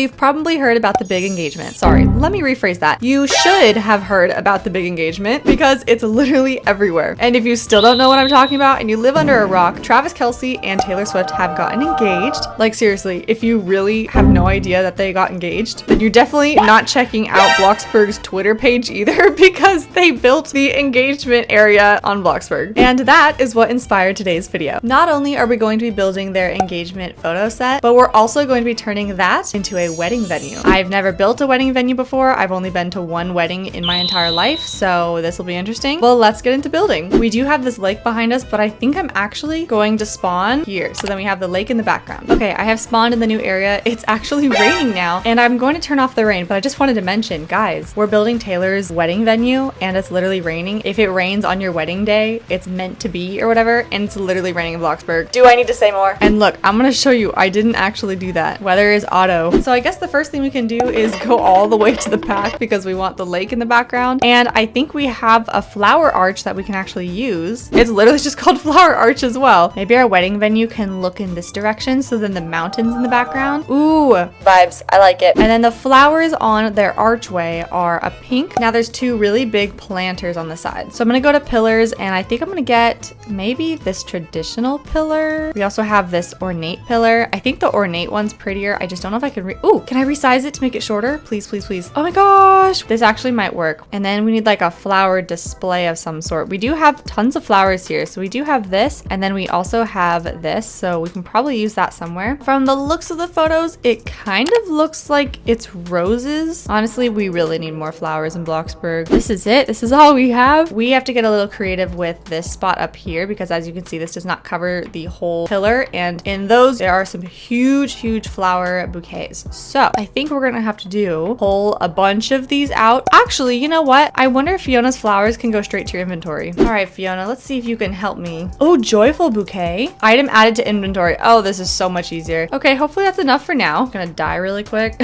you've probably heard about the big engagement. Sorry, let me rephrase that. You should have heard about the big engagement because it's literally everywhere. And if you still don't know what I'm talking about and you live under a rock, Travis Kelce and Taylor Swift have gotten engaged. Like seriously, if you really have no idea that they got engaged, then you're definitely not checking out Bloxburg's Twitter page either because they built the engagement area on Bloxburg. And that is what inspired today's video. Not only are we going to be building their engagement photo set, but we're also going to be turning that into a wedding venue. I've never built a wedding venue before. I've only been to one wedding in my entire life, so this will be interesting. Well, let's get into building. We do have this lake behind us, but I think I'm actually going to spawn here. So then we have the lake in the background. Okay, I have spawned in the new area. It's actually raining now, and I'm going to turn off the rain, but I just wanted to mention, guys, we're building Taylor's wedding venue, and it's literally raining. If it rains on your wedding day, it's meant to be or whatever, and it's literally raining in Bloxburg. Do I need to say more? And look, I'm gonna show you, I didn't actually do that. Weather is auto. So I guess the first thing we can do is go all the way to the back because we want the lake in the background. And I think we have a flower arch that we can actually use. It's literally just called flower arch as well. Maybe our wedding venue can look in this direction, so then the mountains in the background. Ooh, vibes, I like it. And then the flowers on their archway are a pink. Now there's two really big planters on the side. So I'm gonna go to pillars, and I think I'm gonna get maybe this traditional pillar. We also have this ornate pillar. I think the ornate one's prettier. I just don't know if I can ooh, can I resize it to make it shorter? Please, please, please. Oh my gosh, this actually might work. And then we need like a flower display of some sort. We do have tons of flowers here. So we do have this, and then we also have this. So we can probably use that somewhere. From the looks of the photos, it kind of looks like it's roses. Honestly, we really need more flowers in Bloxburg. This is it. This is all we have. We have to get a little creative with this spot up here because as you can see, this does not cover the whole pillar. And in those, there are some huge, huge flower bouquets. So I think we're gonna have to pull a bunch of these out. Actually, you know what? I wonder if Fiona's flowers can go straight to your inventory. All right, Fiona, let's see if you can help me. Oh, joyful bouquet. Item added to inventory. Oh, this is so much easier. Okay, hopefully that's enough for now. I'm gonna die really quick.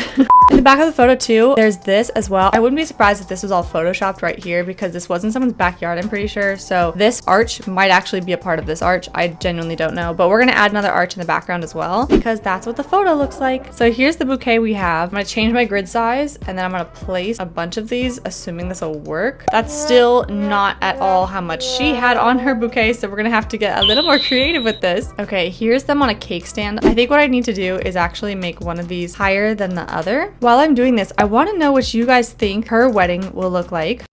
In the back of the photo too, there's this as well. I wouldn't be surprised if this was all photoshopped right here because this was in someone's backyard, I'm pretty sure. So this arch might actually be a part of this arch. I genuinely don't know, but we're gonna add another arch in the background as well because that's what the photo looks like. So here's the bouquet we have. I'm gonna change my grid size and then I'm gonna place a bunch of these, assuming this will work. That's still not at all how much she had on her bouquet, so we're gonna have to get a little more creative with this. Okay, here's them on a cake stand. I think what I need to do is actually make one of these higher than the other. While I'm doing this, I want to know what you guys think her wedding will look like.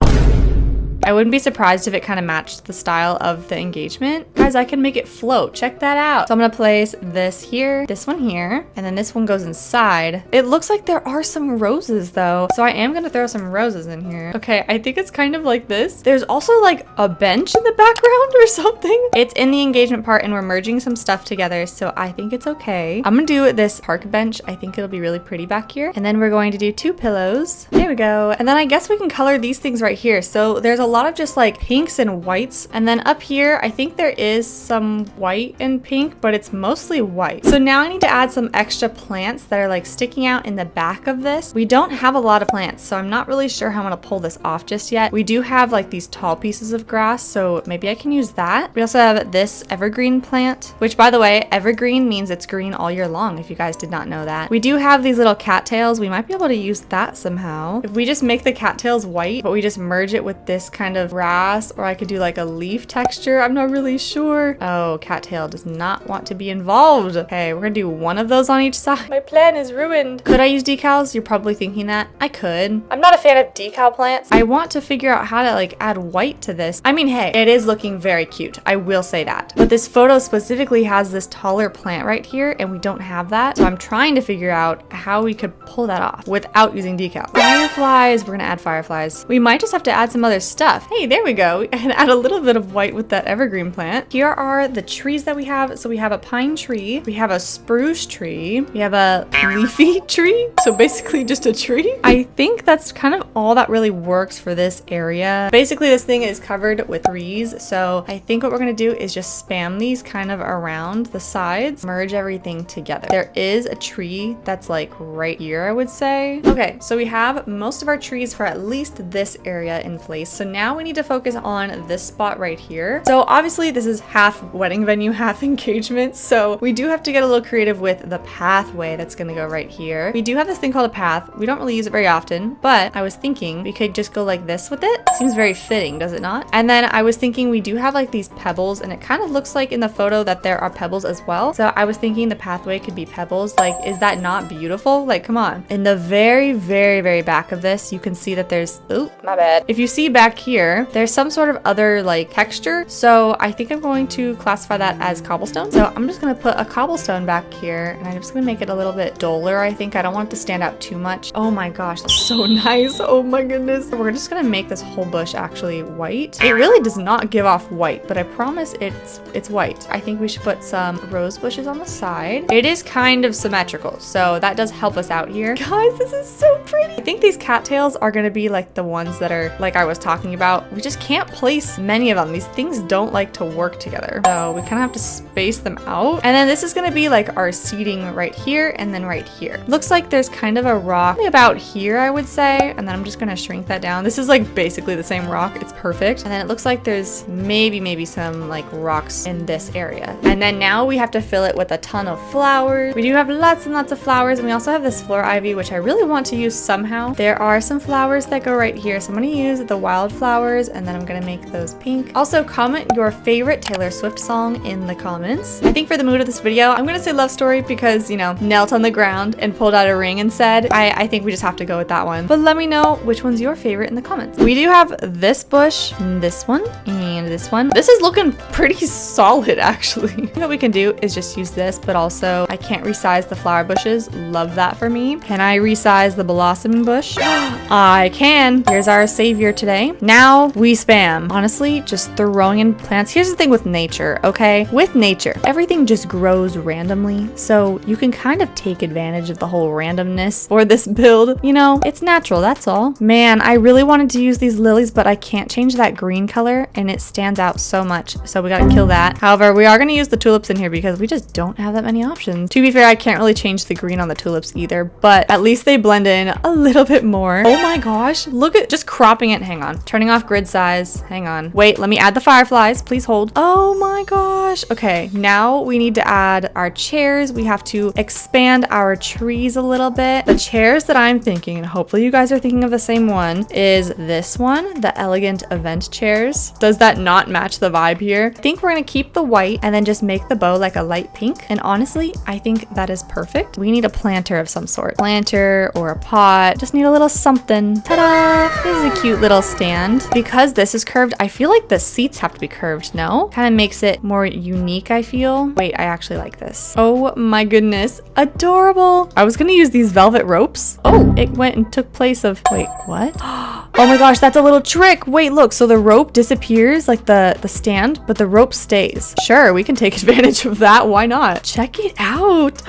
I wouldn't be surprised if it kind of matched the style of the engagement. Guys, I can make it float. Check that out. So I'm gonna place this here, this one here, and then this one goes inside. It looks like there are some roses though. So I am gonna throw some roses in here. Okay, I think it's kind of like this. There's also like a bench in the background or something. It's in the engagement part and we're merging some stuff together. So I think it's okay. I'm gonna do this park bench. I think it'll be really pretty back here. And then we're going to do two pillows. There we go. And then I guess we can color these things right here. So there's a lot of just like pinks and whites, and then up here I think there is some white and pink, but it's mostly white. So now I need to add some extra plants that are like sticking out in the back of this. We don't have a lot of plants, so I'm not really sure how I'm gonna pull this off just yet. We do have like these tall pieces of grass, so maybe I can use that. We also have this evergreen plant, which by the way, evergreen means it's green all year long, if you guys did not know that. We do have these little cattails. We might be able to use that somehow. If we just make the cattails white, but we just merge it with this kind of grass, or I could do like a leaf texture. I'm not really sure. Oh, cattail does not want to be involved. Okay, we're gonna do one of those on each side. My plan is ruined. Could I use decals? You're probably thinking that. I could. I'm not a fan of decal plants. I want to figure out how to like add white to this. I mean, hey, it is looking very cute. I will say that. But this photo specifically has this taller plant right here, and we don't have that. So I'm trying to figure out how we could pull that off without using decal. Fireflies. We're gonna add fireflies. We might just have to add some other stuff. Hey, there we go. We can add a little bit of white with that evergreen plant. Here are the trees that we have. So we have a pine tree, we have a spruce tree, we have a leafy tree. So basically just a tree. I think that's kind of all that really works for this area. Basically this thing is covered with trees. So I think what we're gonna do is just spam these kind of around the sides, merge everything together. There is a tree that's like right here, I would say. Okay, so we have most of our trees for at least this area in place. So now now we need to focus on this spot right here. So obviously this is half wedding venue, half engagement. So we do have to get a little creative with the pathway that's gonna go right here. We do have this thing called a path. We don't really use it very often, but I was thinking we could just go like this with it. Seems very fitting, does it not? And then I was thinking we do have like these pebbles, and it kind of looks like in the photo that there are pebbles as well. So I was thinking the pathway could be pebbles. Like, is that not beautiful? Like, come on. In the very, very, very back of this, you can see that there's, oh, my bad. If you see back here, there's some sort of other like texture. So I think I'm going to classify that as cobblestone. So I'm just gonna put a cobblestone back here, and I'm just gonna make it a little bit duller. I think I don't want it to stand out too much. Oh my gosh, that's so nice. Oh my goodness. We're just gonna make this whole bush actually white. It really does not give off white, but I promise it's white. I think we should put some rose bushes on the side. It is kind of symmetrical, so that does help us out here. Guys, this is so pretty. I think these cattails are gonna be like the ones that are like I was talking about. We just can't place many of them. These things don't like to work together, so we kind of have to space them out. And then this is gonna be like our seating right here and then right here. Looks like there's kind of a rock about here, I would say, and then I'm just gonna shrink that down. This is like basically the same rock. It's perfect. And then it looks like there's maybe some like rocks in this area. And then now we have to fill it with a ton of flowers. We do have lots and lots of flowers, and we also have this floor ivy, which I really want to use somehow. There are some flowers that go right here, so I'm gonna use the wildflowers, and then I'm gonna make those pink. Also, comment your favorite Taylor Swift song in the comments. I think for the mood of this video, I'm gonna say Love Story because, you know, knelt on the ground and pulled out a ring and said, I think we just have to go with that one. But let me know which one's your favorite in the comments. We do have this bush, this one, and this one. This is looking pretty solid, actually. What we can do is just use this, but also I can't resize the flower bushes. Love that for me. Can I resize the blossoming bush? I can. Here's our savior today. Now we spam. Honestly, just throwing in plants. Here's the thing with nature, okay? With nature, everything just grows randomly, so you can kind of take advantage of the whole randomness for this build. You know, it's natural, that's all. Man, I really wanted to use these lilies, but I can't change that green color, and it stands out so much, so we gotta kill that. However, we are gonna use the tulips in here because we just don't have that many options. To be fair, I can't really change the green on the tulips either, but at least they blend in a little bit more. Oh my gosh, look at just cropping it. Hang on, turning off grid size. Hang on, wait, let me add the fireflies. Please hold. Oh my gosh. Okay, now we need to add our chairs. We have to expand our trees a little bit. The chairs that I'm thinking, and hopefully you guys are thinking of the same one, is this one, the elegant event chairs. Does that not match the vibe here? I think we're gonna keep the white and then just make the bow like a light pink. And honestly, I think that is perfect. We need a planter of some sort. Planter or a pot. Just need a little something. Ta-da! This is a cute little stand. Because this is curved, I feel like the seats have to be curved, no? Kind of makes it more unique, I feel. Wait, I actually like this. Oh my goodness. Adorable. I was gonna use these velvet ropes. Oh, it went and took place of, wait, what? Oh my gosh, that's a little trick. Wait, look, so the rope disappears, like the stand, but the rope stays. Sure, we can take advantage of that. Why not? Check it out.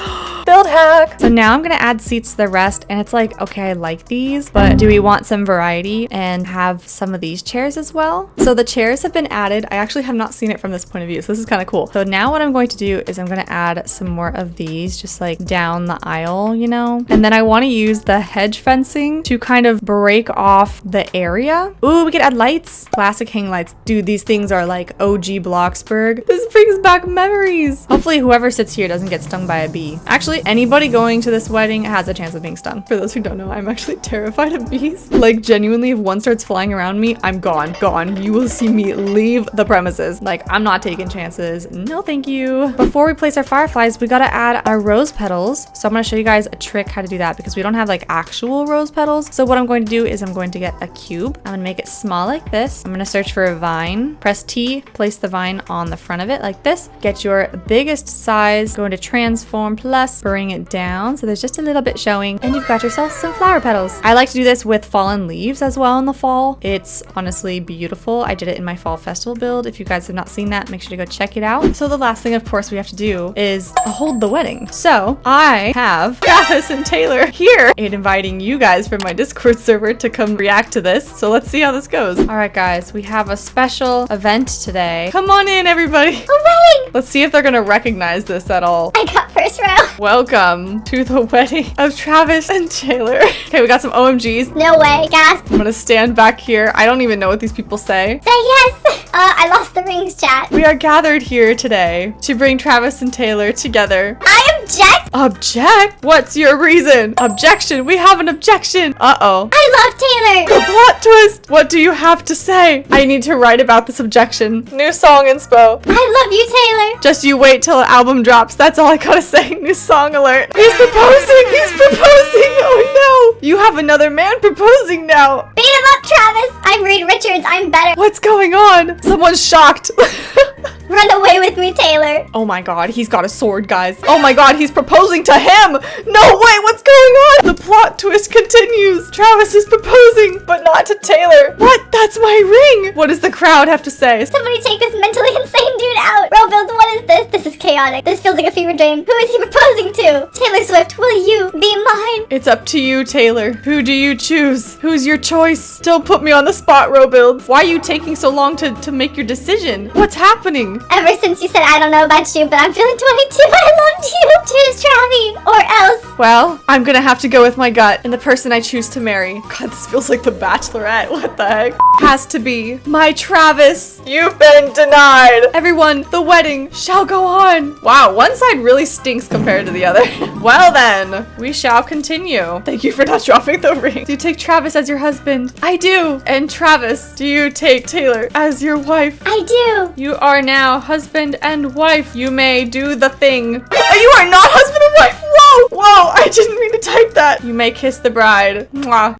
Build hack. So now I'm gonna add seats to the rest, and it's like, okay, I like these, but do we want some variety and have some of these chairs as well? So the chairs have been added. I actually have not seen it from this point of view, so this is kind of cool. So now what I'm going to do is I'm gonna add some more of these, just like down the aisle, you know? And then I wanna use the hedge fencing to kind of break off the area. Ooh, we could add lights. Classic hang lights. Dude, these things are like OG Bloxburg. This brings back memories. Hopefully whoever sits here doesn't get stung by a bee. Actually, anybody going to this wedding has a chance of being stung. For those who don't know, I'm actually terrified of bees. Like genuinely, if one starts flying around me, I'm gone. You will see me leave the premises. Like, I'm not taking chances. No, thank you. Before we place our fireflies, we gotta add our rose petals. So I'm gonna show you guys a trick how to do that because we don't have like actual rose petals. So what I'm going to do is I'm going to get a cube. I'm gonna make it small like this. I'm gonna search for a vine. Press T, place the vine on the front of it like this. Get your biggest size, go into transform plus, bring it down so there's just a little bit showing, and you've got yourself some flower petals. I like to do this with fallen leaves as well in the fall. It's honestly beautiful. I did it in my fall festival build. If you guys have not seen that, make sure to go check it out. So the last thing, of course, we have to do is hold the wedding. So I have Travis and Taylor here and inviting you guys from my Discord server to come react to this. So let's see how this goes. All right, guys, we have a special event today. Come on in, everybody. Hooray! Let's see if they're gonna recognize this at all. I got first this row. Welcome to the wedding of Travis and Taylor. Okay, we got some OMGs. No way. Gasp. I'm gonna stand back here. I don't even know what these people say. Say yes. I lost the rings, chat. We are gathered here today to bring Travis and Taylor together. I object. Object? What's your reason? Objection. We have an objection. Uh-oh. I love Taylor. The plot twist. What do you have to say? I need to write about this objection. New song inspo. I love you, Taylor. Just you wait till the album drops. That's all I gotta say. New song alert. He's proposing. He's proposing. Oh no. You have another man proposing now. Beat him up, Travis. I'm Reed Richards. I'm better. What's going on? Someone's shocked. Run away with me, Taylor. Oh my god, he's got a sword, guys. Oh my god, he's proposing to him. No, wait, what's going on? The plot twist continues. Travis is proposing, but not to Taylor. What? That's my ring. What does the crowd have to say? Somebody take this mentally insane dude out. Robuilds, what is this? This is chaotic. This feels like a fever dream. Who is he proposing to? Taylor Swift, will you be mine? It's up to you, Taylor. Who do you choose? Who's your choice? Don't put me on the spot, Robuilds. Why are you taking so long to make your decision? What's happening? Ever since you said I don't know about you, but I'm feeling 22, I loved you. Choose Travi, or else. Well, I'm gonna have to go with my gut and the person I choose to marry. God, this feels like The Bachelorette. What the heck? Has to be my Travis. You've been denied. Everyone, the wedding shall go on. Wow, one side really stinks compared to the other. Well then, we shall continue. Thank you for not dropping the ring. Do you take Travis as your husband? I do. And Travis, do you take Taylor as your wife? I do. You are now husband and wife. You may do the thing. You are not husband and wife. Whoa, whoa, I didn't mean to type that. You may kiss the bride. Mwah.